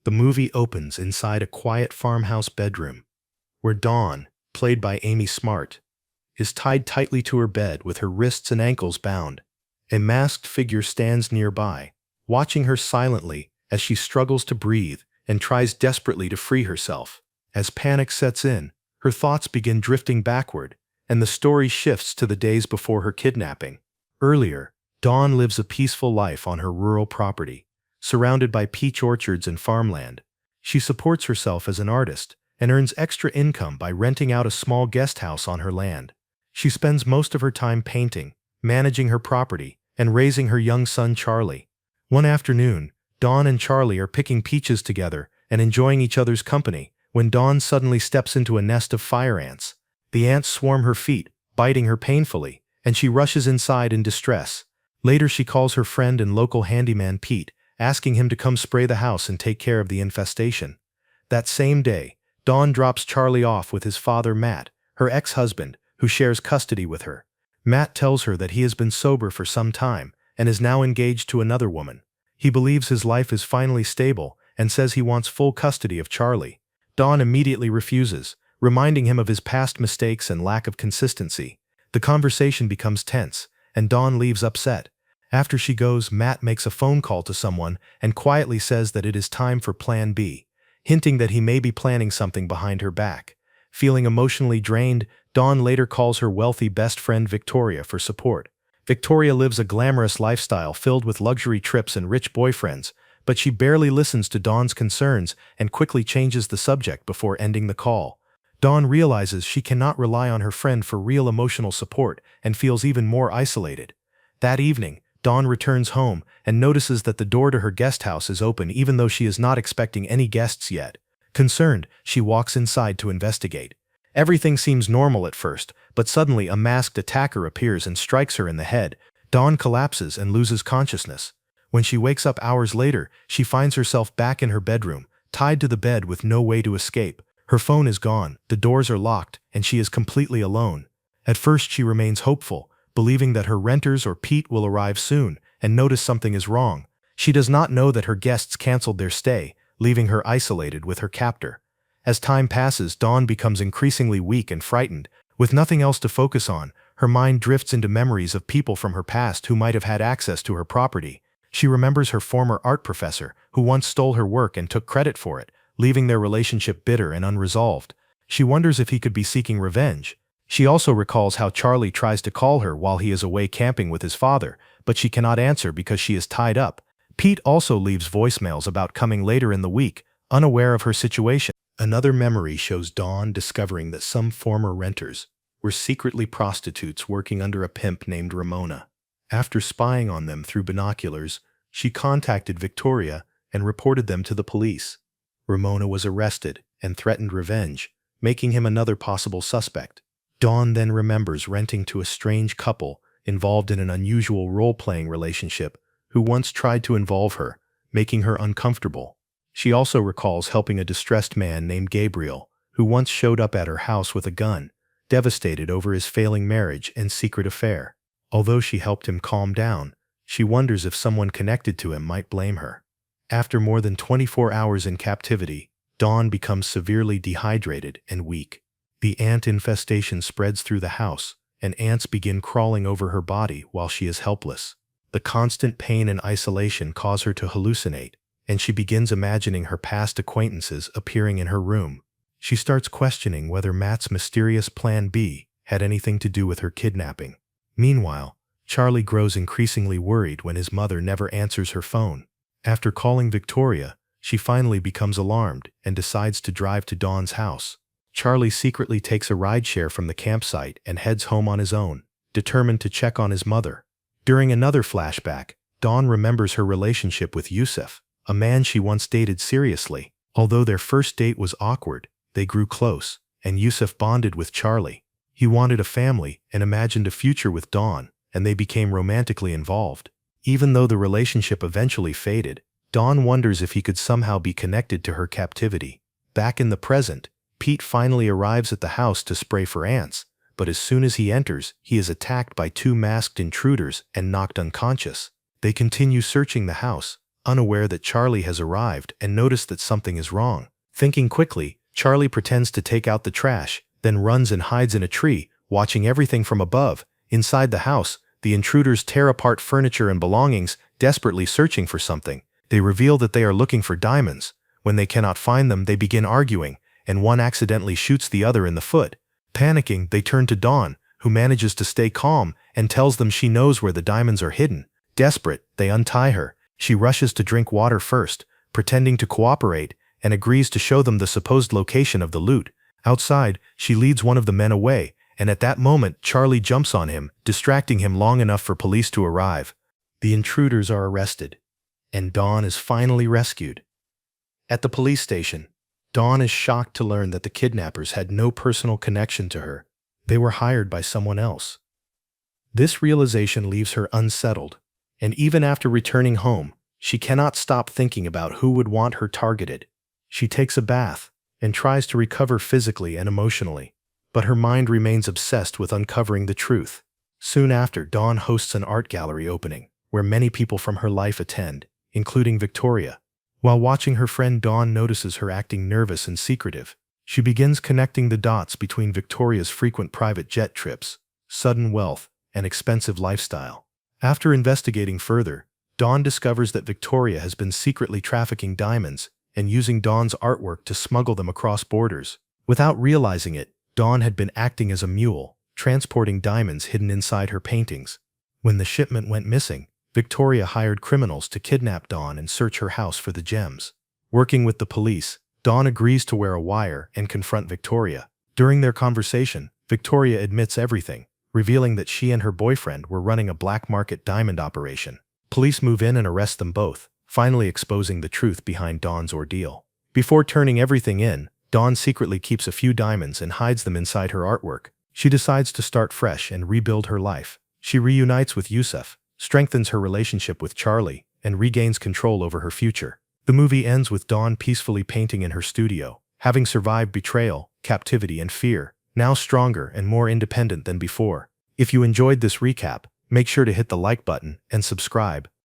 The movie opens inside a quiet farmhouse bedroom, where Dawn, played by Amy Smart, is tied tightly to her bed with her wrists and ankles bound. A masked figure stands nearby, watching her silently as she struggles to breathe and tries desperately to free herself. As panic sets in, her thoughts begin drifting backward, and the story shifts to the days before her kidnapping. Earlier, Dawn lives a peaceful life on her rural property, surrounded by peach orchards and farmland. She supports herself as an artist and earns extra income by renting out a small guest house on her land. She spends most of her time painting, managing her property, and raising her young son Charlie. One afternoon, Dawn and Charlie are picking peaches together and enjoying each other's company when Dawn suddenly steps into a nest of fire ants. The ants swarm her feet, biting her painfully, and she rushes inside in distress. Later, she calls her friend and local handyman Pete, asking him to come spray the house and take care of the infestation. That same day, Dawn drops Charlie off with his father Matt, her ex-husband, who shares custody with her. Matt tells her that he has been sober for some time and is now engaged to another woman. He believes his life is finally stable and says he wants full custody of Charlie. Dawn immediately refuses, reminding him of his past mistakes and lack of consistency. The conversation becomes tense, and Dawn leaves upset. After she goes, Matt makes a phone call to someone and quietly says that it is time for Plan B, hinting that he may be planning something behind her back. Feeling emotionally drained, Dawn later calls her wealthy best friend Victoria for support. Victoria lives a glamorous lifestyle filled with luxury trips and rich boyfriends, but she barely listens to Dawn's concerns and quickly changes the subject before ending the call. Dawn realizes she cannot rely on her friend for real emotional support and feels even more isolated. That evening, Dawn returns home and notices that the door to her guest house is open even though she is not expecting any guests yet. Concerned, she walks inside to investigate. Everything seems normal at first, but suddenly a masked attacker appears and strikes her in the head. Dawn collapses and loses consciousness. When she wakes up hours later, she finds herself back in her bedroom, tied to the bed with no way to escape. Her phone is gone, the doors are locked, and she is completely alone. At first she remains hopeful, believing that her renters or Pete will arrive soon and notice something is wrong. She does not know that her guests canceled their stay, leaving her isolated with her captor. As time passes, Dawn becomes increasingly weak and frightened. With nothing else to focus on, her mind drifts into memories of people from her past who might have had access to her property. She remembers her former art professor, who once stole her work and took credit for it, leaving their relationship bitter and unresolved. She wonders if he could be seeking revenge. She also recalls how Charlie tries to call her while he is away camping with his father, but she cannot answer because she is tied up. Pete also leaves voicemails about coming later in the week, unaware of her situation. Another memory shows Dawn discovering that some former renters were secretly prostitutes working under a pimp named Ramona. After spying on them through binoculars, she contacted Victoria and reported them to the police. Ramona was arrested and threatened revenge, making him another possible suspect. Dawn then remembers renting to a strange couple involved in an unusual role-playing relationship who once tried to involve her, making her uncomfortable. She also recalls helping a distressed man named Gabriel, who once showed up at her house with a gun, devastated over his failing marriage and secret affair. Although she helped him calm down, she wonders if someone connected to him might blame her. After more than 24 hours in captivity, Dawn becomes severely dehydrated and weak. The ant infestation spreads through the house, and ants begin crawling over her body while she is helpless. The constant pain and isolation cause her to hallucinate, and she begins imagining her past acquaintances appearing in her room. She starts questioning whether Matt's mysterious Plan B had anything to do with her kidnapping. Meanwhile, Charlie grows increasingly worried when his mother never answers her phone. After calling Victoria, she finally becomes alarmed and decides to drive to Dawn's house. Charlie secretly takes a rideshare from the campsite and heads home on his own, determined to check on his mother. During another flashback, Dawn remembers her relationship with Yusuf, a man she once dated seriously. Although their first date was awkward, they grew close, and Yusuf bonded with Charlie. He wanted a family and imagined a future with Dawn, and they became romantically involved. Even though the relationship eventually faded, Dawn wonders if he could somehow be connected to her captivity. Back in the present, Pete finally arrives at the house to spray for ants, but as soon as he enters, he is attacked by two masked intruders and knocked unconscious. They continue searching the house, unaware that Charlie has arrived and noticed that something is wrong. Thinking quickly, Charlie pretends to take out the trash, then runs and hides in a tree, watching everything from above. Inside the house, the intruders tear apart furniture and belongings, desperately searching for something. They reveal that they are looking for diamonds. When they cannot find them, they begin arguing, and one accidentally shoots the other in the foot. Panicking, they turn to Dawn, who manages to stay calm and tells them she knows where the diamonds are hidden. Desperate, they untie her. She rushes to drink water first, pretending to cooperate, and agrees to show them the supposed location of the loot. Outside, she leads one of the men away, and at that moment, Charlie jumps on him, distracting him long enough for police to arrive. The intruders are arrested, and Dawn is finally rescued. At the police station, Dawn is shocked to learn that the kidnappers had no personal connection to her. They were hired by someone else. This realization leaves her unsettled, and even after returning home, she cannot stop thinking about who would want her targeted. She takes a bath and tries to recover physically and emotionally, but her mind remains obsessed with uncovering the truth. Soon after, Dawn hosts an art gallery opening, where many people from her life attend, including Victoria. While watching her friend, Dawn notices her acting nervous and secretive. She begins connecting the dots between Victoria's frequent private jet trips, sudden wealth, and expensive lifestyle. After investigating further, Dawn discovers that Victoria has been secretly trafficking diamonds and using Dawn's artwork to smuggle them across borders. Without realizing it, Dawn had been acting as a mule, transporting diamonds hidden inside her paintings. When the shipment went missing, Victoria hired criminals to kidnap Dawn and search her house for the gems. Working with the police, Dawn agrees to wear a wire and confront Victoria. During their conversation, Victoria admits everything, revealing that she and her boyfriend were running a black market diamond operation. Police move in and arrest them both, finally exposing the truth behind Dawn's ordeal. Before turning everything in, Dawn secretly keeps a few diamonds and hides them inside her artwork. She decides to start fresh and rebuild her life. She reunites with Yusuf, strengthens her relationship with Charlie, and regains control over her future. The movie ends with Dawn peacefully painting in her studio, having survived betrayal, captivity, and fear, now stronger and more independent than before. If you enjoyed this recap, make sure to hit the like button and subscribe.